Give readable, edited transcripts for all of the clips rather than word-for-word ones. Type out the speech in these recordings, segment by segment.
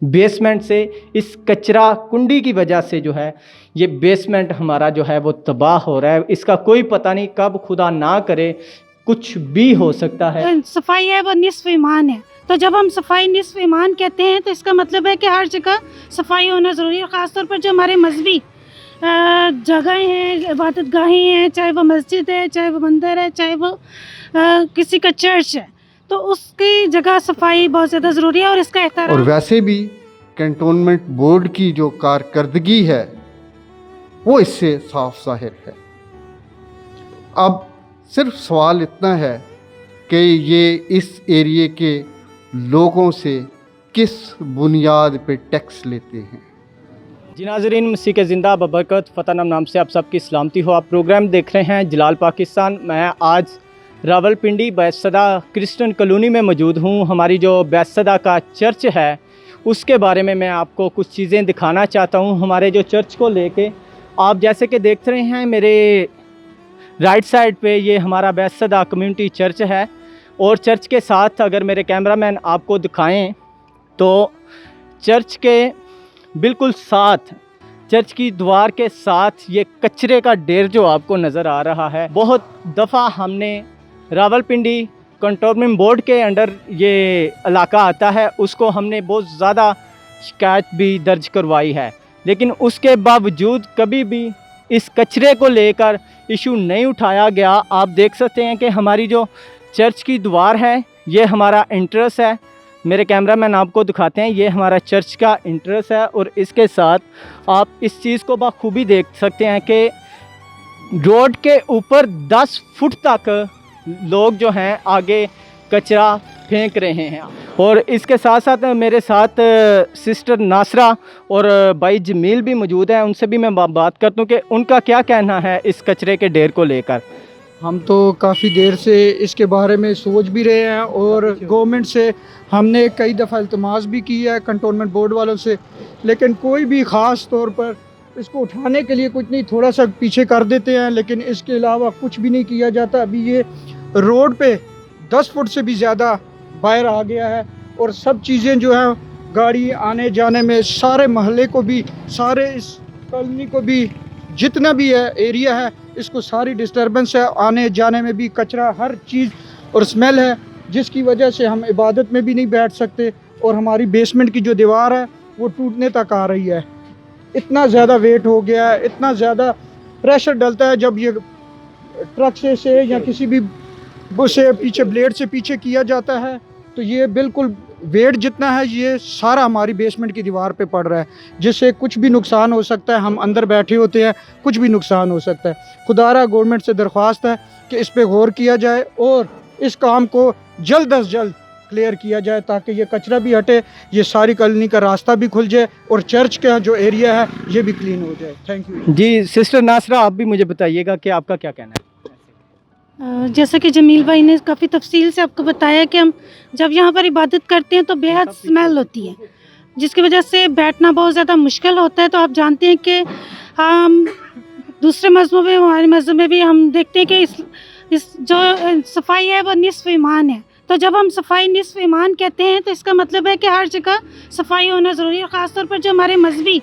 Basement سے اس کچرا کنڈی کی وجہ سے جو ہے یہ بیسمنٹ ہمارا جو ہے وہ تباہ ہو رہا ہے. اس کا کوئی پتہ نہیں کب خدا نہ کرے کچھ بھی ہو سکتا ہے. صفائی ہے وہ نصف ایمان ہے. تو جب ہم صفائی نصف ایمان کہتے ہیں تو اس کا مطلب ہے کہ ہر جگہ صفائی ہونا ضروری ہے. خاص طور پر جو ہمارے مذہبی جگہیں ہیں، عبادت گاہیں ہیں، چاہے وہ مسجد ہے، چاہے وہ مندر ہے، چاہے وہ کسی کا چرچ ہے، تو اس کی جگہ صفائی بہت زیادہ ضروری ہے اور اس کا احترام. اور ویسے بھی کنٹونمنٹ بورڈ کی جو کارکردگی ہے وہ اس سے صاف ظاہر ہے. اب صرف سوال اتنا ہے کہ یہ اس ایریے کے لوگوں سے کس بنیاد پہ ٹیکس لیتے ہیں. جی ناظرین، مسیح کے زندہ ببرکت فتح نام سے آپ سب کی سلامتی ہو. آپ پروگرام دیکھ رہے ہیں جلال پاکستان. میں آج راولپنڈی بیتسدا کرسچن کالونی میں موجود ہوں. ہماری جو بیتسدا کا چرچ ہے اس کے بارے میں آپ کو کچھ چیزیں دکھانا چاہتا ہوں. ہمارے جو چرچ کو لے کے آپ جیسے کہ دیکھ رہے ہیں میرے رائٹ سائڈ پہ یہ ہمارا بیتسدا کمیونٹی چرچ ہے، اور چرچ کے ساتھ اگر میرے کیمرہ مین آپ کو دکھائیں تو چرچ کے بالکل ساتھ، چرچ کی دیوار کے ساتھ یہ کچرے کا ڈھیر جو آپ کو نظر آ رہا ہے. بہت دفعہ ہم نے راولپنڈی کنٹونمنٹ بورڈ کے انڈر یہ علاقہ آتا ہے، اس کو ہم نے بہت زیادہ شکایت بھی درج کروائی ہے، لیکن اس کے باوجود کبھی بھی اس کچرے کو لے کر ایشو نہیں اٹھایا گیا. آپ دیکھ سکتے ہیں کہ ہماری جو چرچ کی دیوار ہے یہ ہمارا انٹرس ہے. میرے کیمرہ مین آپ کو دکھاتے ہیں، یہ ہمارا چرچ کا انٹرس ہے، اور اس کے ساتھ آپ اس چیز کو بخوبی دیکھ سکتے ہیں کہ روڈ کے اوپر 10 فٹ تک لوگ جو ہیں آگے کچرا پھینک رہے ہیں. اور اس کے ساتھ ساتھ میرے ساتھ سسٹر ناصرہ اور بھائی جمیل بھی موجود ہیں. ان سے بھی میں بات کرتا ہوں کہ ان کا کیا کہنا ہے اس کچرے کے ڈھیر کو لے کر. ہم تو کافی دیر سے اس کے بارے میں سوچ بھی رہے ہیں، اور گورنمنٹ سے ہم نے کئی دفعہ التماس بھی کی ہے کنٹونمنٹ بورڈ والوں سے، لیکن کوئی بھی خاص طور پر اس کو اٹھانے کے لیے کچھ نہیں، تھوڑا سا پیچھے کر دیتے ہیں، لیکن اس کے علاوہ کچھ بھی نہیں کیا جاتا. ابھی یہ روڈ پہ 10 فٹ سے بھی زیادہ باہر آ گیا ہے، اور سب چیزیں جو ہیں گاڑی آنے جانے میں سارے محلے کو بھی، سارے اس کالونی کو بھی، جتنا بھی ہے ایریا ہے، اس کو ساری ڈسٹربنس ہے. آنے جانے میں بھی کچرا، ہر چیز، اور اسمیل ہے، جس کی وجہ سے ہم عبادت میں بھی نہیں بیٹھ سکتے. اور ہماری بیسمنٹ کی جو دیوار ہے وہ ٹوٹنے تک آ رہی ہے. اتنا زیادہ ویٹ ہو گیا ہے، اتنا زیادہ پریشر ڈلتا ہے جب یہ ٹرک سے یا کسی بھی سے پیچھے بلیڈ سے پیچھے کیا جاتا ہے، تو یہ بالکل ویٹ جتنا ہے یہ سارا ہماری بیسمنٹ کی دیوار پہ پڑ رہا ہے، جس سے کچھ بھی نقصان ہو سکتا ہے. ہم اندر بیٹھے ہوتے ہیں، کچھ بھی نقصان ہو سکتا ہے. خدا را گورنمنٹ سے درخواست ہے کہ اس پہ غور کیا جائے اور اس کام کو جلد از جلد کلیئر کیا جائے، تاکہ یہ کچرا بھی ہٹے، یہ ساری کالونی کا راستہ بھی کھل جائے، اور چرچ کا جو ایریا ہے یہ بھی کلین ہو جائے. Thank you. جی سسٹر ناصرہ، آپ بھی مجھے بتائیے گا کہ آپ کا کیا کہنا ہے. جیسا کہ جمیل بھائی نے کافی تفصیل سے آپ کو بتایا کہ ہم جب یہاں پر عبادت کرتے ہیں تو بے حد اسمیل ہوتی ہے، جس کی وجہ سے بیٹھنا بہت زیادہ مشکل ہوتا ہے. تو آپ جانتے ہیں کہ ہم دوسرے مذہبوں میں، ہمارے مذہب میں بھی ہم دیکھتے ہیں کہ اس جو صفائی ہے وہ نصف ایمان ہے. تو جب ہم صفائی نصف ایمان کہتے ہیں تو اس کا مطلب ہے کہ ہر جگہ صفائی ہونا ضروری ہے. خاص طور پر جو ہمارے مذہبی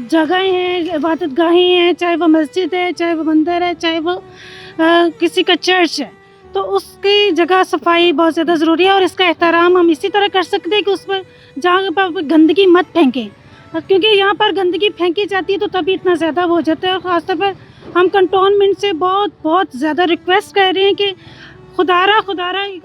جگہیں ہیں، عبادت گاہیں ہیں، چاہے وہ مسجد ہے، چاہے وہ مندر ہے، چاہے وہ کسی کا چرچ ہے، تو اس کی جگہ صفائی بہت زیادہ ضروری ہے. اور اس کا احترام ہم اسی طرح کر سکتے ہیں کہ اس پر جہاں پر گندگی مت پھینکیں، کیونکہ یہاں پر گندگی پھینکی جاتی ہے تو تبھی اتنا زیادہ ہو جاتا ہے. اور خاص طور پر ہم کنٹونمنٹ سے بہت زیادہ ریکویسٹ کر رہے ہیں کہ خدا را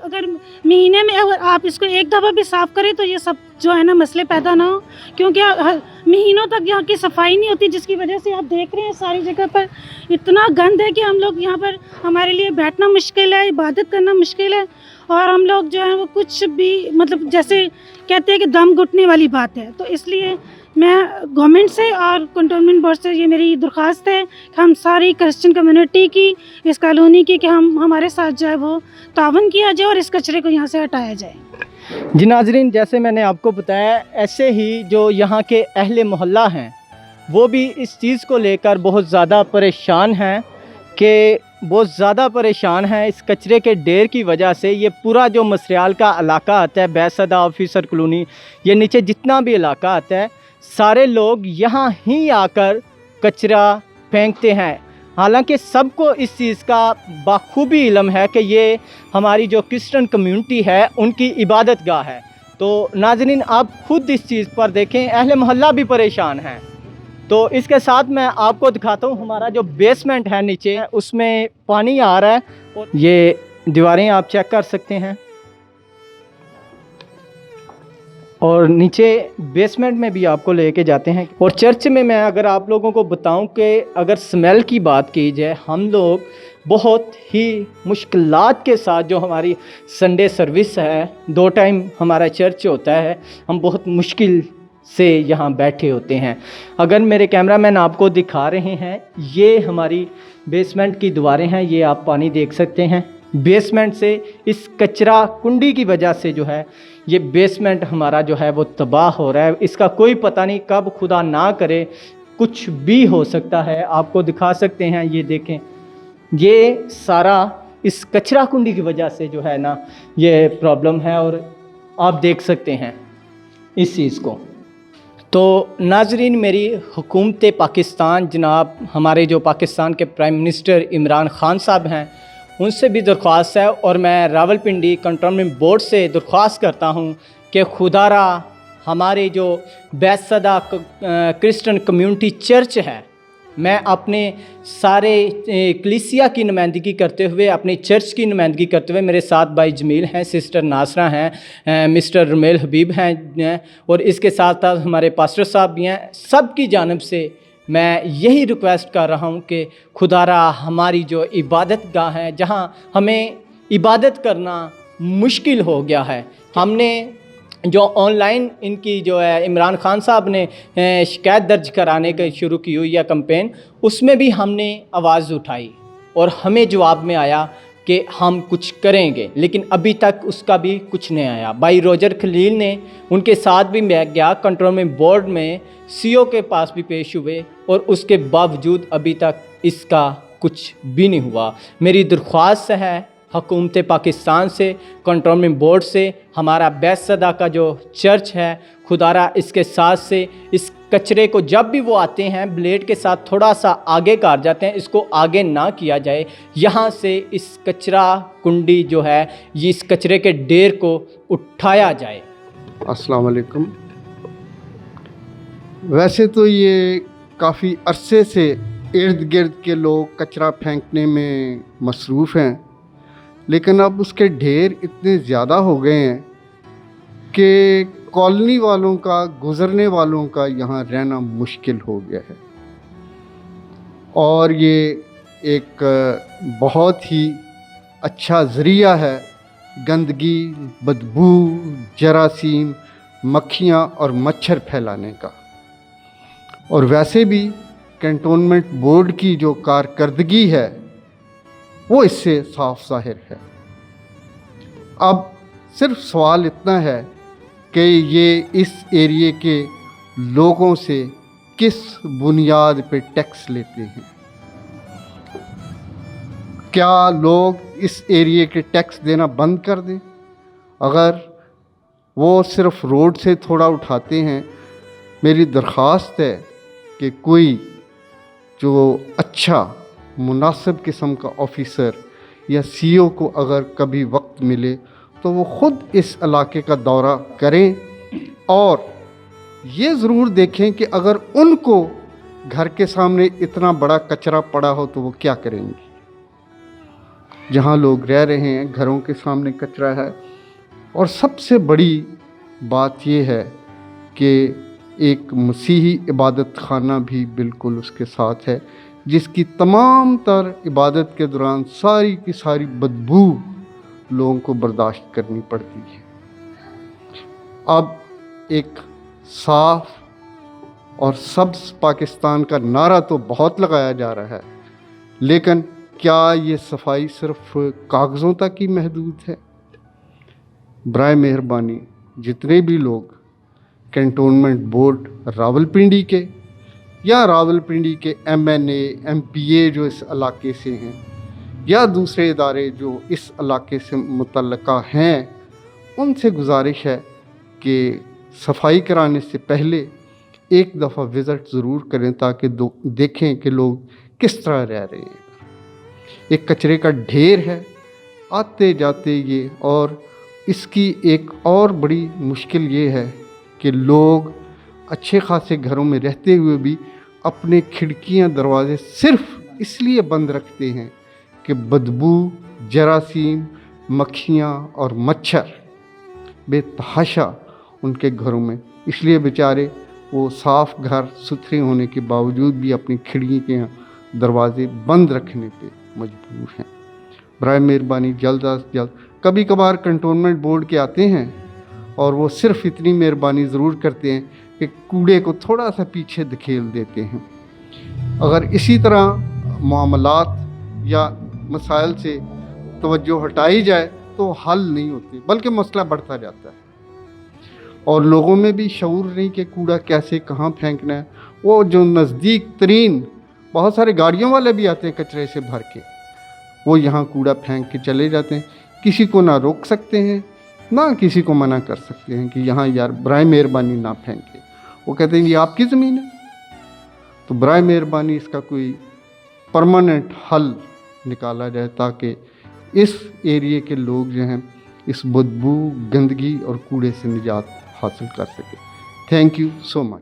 اگر مہینے میں اگر آپ اس کو ایک دفعہ بھی صاف کریں تو یہ سب جو ہے نا مسئلے پیدا نہ ہو، کیونکہ مہینوں تک یہاں کی صفائی نہیں ہوتی، جس کی وجہ سے آپ دیکھ رہے ہیں ساری جگہ پر اتنا گند ہے کہ ہم لوگ یہاں پر، ہمارے لیے بیٹھنا مشکل ہے، عبادت کرنا مشکل ہے. اور ہم لوگ جو ہیں وہ کچھ بھی مطلب جیسے کہتے ہیں کہ دم گھٹنے والی بات ہے. تو اس لیے میں گورنمنٹ سے اور کنٹونمنٹ بورڈ سے یہ میری درخواست ہے کہ ہم ساری کرسچن کمیونٹی کی، اس کالونی کی، کہ ہمارے ساتھ جو ہے وہ تعاون کیا جائے اور اس کچرے کو یہاں سے ہٹایا جائے. جی ناظرین، جیسے میں نے آپ کو بتایا، ایسے ہی جو یہاں کے اہل محلہ ہیں وہ بھی اس چیز کو لے کر بہت زیادہ پریشان ہیں کہ बहुत ज़्यादा परेशान हैं इस कचरे के ढेर की वजह से। ये पूरा जो मसरियाल का इलाका आता है, बैसदा ऑफिसर कॉलोनी, ये नीचे जितना भी इलाका आता है, सारे लोग यहाँ ही आकर कचरा फेंकते हैं। हालांकि सबको इस चीज़ का बाखूबी इल्म है कि ये हमारी जो क्रिश्चियन कम्युनिटी है उनकी इबादत गाह है। तो नाज़रीन, आप खुद इस चीज़ पर देखें, अहले मोहल्ला भी परेशान हैं। तो इसके साथ मैं आपको दिखाता हूँ हमारा जो बेसमेंट है नीचे, उसमें पानी आ रहा है और ये दीवारें आप चेक कर सकते हैं। और नीचे बेसमेंट में भी आपको लेके जाते हैं। और चर्च में मैं अगर आप लोगों को बताऊं कि अगर स्मेल की बात की जाए, हम लोग बहुत ही मुश्किलात के साथ, जो हमारी संडे सर्विस है, 2 टाइम हमारा चर्च होता है, हम बहुत मुश्किल से यहाँ बैठे होते हैं। अगर मेरे कैमरामैन आपको दिखा रहे हैं, ये हमारी बेसमेंट की दीवारें हैं, ये आप पानी देख सकते हैं। बेसमेंट से इस कचरा कुंडी की वजह से जो है ये बेसमेंट हमारा जो है वो तबाह हो रहा है। इसका कोई पता नहीं कब खुदा ना करे कुछ भी हो सकता है। आपको दिखा सकते हैं, ये देखें, ये सारा इस कचरा कुंडी की वजह से जो है ना ये प्रॉब्लम है। और आप देख सकते हैं इस चीज़ को। तो नाजरीन, मेरी हुकूमत पाकिस्तान, जनाब हमारे जो पाकिस्तान के प्राइम मिनिस्टर इमरान खान साहब हैं, उनसे भी दरख्वास्त है और मैं रावलपिंडी कंटोनमेंट बोर्ड से दरख्वास्त करता हूं कि खुदारा हमारे जो बैसदा क्रिश्चियन कम्युनिटी चर्च है, मैं अपने सारे कलीसिया की नुमाइंदगी करते हुए, अपनी चर्च की नुमाइंदगी करते हुए, मेरे साथ भाई जमील हैं, सिस्टर नासरा हैं, मिस्टर रुमेल हबीब हैं और इसके साथ साथ हमारे पास्टर साहब भी हैं, सब की जानिब से मैं यही रिक्वेस्ट कर रहा हूँ कि खुदारा हमारी जो इबादत गाह है, जहाँ हमें इबादत करना मुश्किल हो गया है, हमने जो ऑनलाइन इनकी जो है इमरान खान साहब ने शिकायत दर्ज कराने की शुरू की हुई है कैंपेन, उसमें भी हमने आवाज़ उठाई और हमें जवाब में आया कि हम कुछ करेंगे, लेकिन अभी तक उसका भी कुछ नहीं आया। भाई रोजर खलील ने, उनके साथ भी मैं गया, कंट्रोलमेंट बोर्ड में सीओ के पास भी पेश हुए और उसके बावजूद अभी तक इसका कुछ भी नहीं हुआ। मेरी दरख्वास्त है हुकूमत पाकिस्तान से, कंट्रोलमेंट बोर्ड से, हमारा बैसदा का जो चर्च है, खुदारा इसके साथ से इस कचरे को जब भी वो आते हैं ब्लेड के साथ थोड़ा सा आगे काट जाते हैं, इसको आगे ना किया जाए। यहाँ से इस कचरा कुंडी जो है, ये इस कचरे के ढेर को उठाया जाए। अस्सलाम वालेकुम। वैसे तो ये काफ़ी अरसे से इर्द गिर्द के लोग कचरा फेंकने में मसरूफ़ हैं, लेकिन अब उसके ढेर इतने ज़्यादा हो गए हैं कि कॉलोनी वालों का, गुज़रने वालों का यहाँ रहना मुश्किल हो गया है। और ये एक बहुत ही अच्छा ज़रिया है गंदगी, बदबू, जरासीम, मक्खियाँ और मच्छर फैलाने का। और वैसे भी कैंटोनमेंट बोर्ड की जो कारकर्दगी है वो इससे साफ ज़ाहिर है। अब सिर्फ सवाल इतना है कि ये इस एरिए के लोगों से किस बुनियाद पे टैक्स लेते हैं। क्या लोग इस एरिए के टैक्स देना बंद कर दें? अगर वो सिर्फ रोड से थोड़ा उठाते हैं, मेरी दरख्वास्त है कि कोई जो अच्छा मुनासिब किस्म का ऑफिसर या सीईओ को अगर कभी वक्त मिले तो वो ख़ुद इस इलाके का दौरा करें और ये ज़रूर देखें कि अगर उनको घर के सामने इतना बड़ा कचरा पड़ा हो तो वो क्या करेंगे। जहाँ लोग रह रहे हैं, घरों के सामने कचरा है। और सबसे बड़ी बात ये है कि एक मसीही इबादत खाना भी बिल्कुल उसके साथ है, जिसकी तमाम तर इबादत के दौरान सारी की सारी बदबू लोगों को बर्दाश्त करनी पड़ती है। अब एक साफ और सब्ज़ पाकिस्तान का नारा तो बहुत लगाया जा रहा है, लेकिन क्या ये सफाई सिर्फ कागज़ों तक ही महदूद है? बराए मेहरबानी जितने भी लोग कैंटोनमेंट बोर्ड रावलपिंडी के या रावलपिंडी के MNA MPA जो इस इलाके से हैं, या दूसरे इदारे जो इस इलाके से मुतल्लका हैं, उनसे गुजारिश है कि सफाई कराने से पहले एक दफ़ा विज़िट ज़रूर करें ताकि देखें कि लोग किस तरह रह रहे हैं। एक कचरे का ढेर है आते जाते ये, और इसकी एक और बड़ी मुश्किल ये है कि लोग अच्छे खासे घरों में रहते हुए भी अपने खिड़कियां दरवाजे सिर्फ इसलिए बंद रखते हैं कि बदबू, जरासीम, मक्खियां और मच्छर बेतहाशा उनके घरों में, इसलिए बेचारे वो साफ़ घर सुथरे होने के बावजूद भी अपनी खिड़की के दरवाजे बंद रखने पे मजबूर हैं। बराए मेहरबानी जल्द अज जल्द, कभी कभार कंटोनमेंट बोर्ड के आते हैं और वो सिर्फ इतनी मेहरबानी ज़रूर करते हैं कि कूड़े को थोड़ा सा पीछे धकेल देते हैं। अगर इसी तरह मामलात या मसाइल से तवज्जो हटाई जाए तो हल नहीं होते, बल्कि मसला बढ़ता जाता है और लोगों में भी शऊर नहीं कि कूड़ा कैसे कहाँ फेंकना है। वो जो नज़दीक तरीन, बहुत सारे गाड़ियों वाले भी आते हैं कचरे से भर के, वो यहाँ कूड़ा फेंक के चले जाते हैं। किसी को ना रोक सकते हैं ना किसी को मना कर सकते हैं कि यहाँ यार बराए मेहरबानी ना फेंके। वो कहते हैं ये आपकी ज़मीन है। तो बराए मेहरबानी इसका कोई परमानेंट हल निकाला जाए ताकि इस एरिए के लोग जो हैं इस बदबू, गंदगी और कूड़े से निजात हासिल कर सकें। Thank you so much.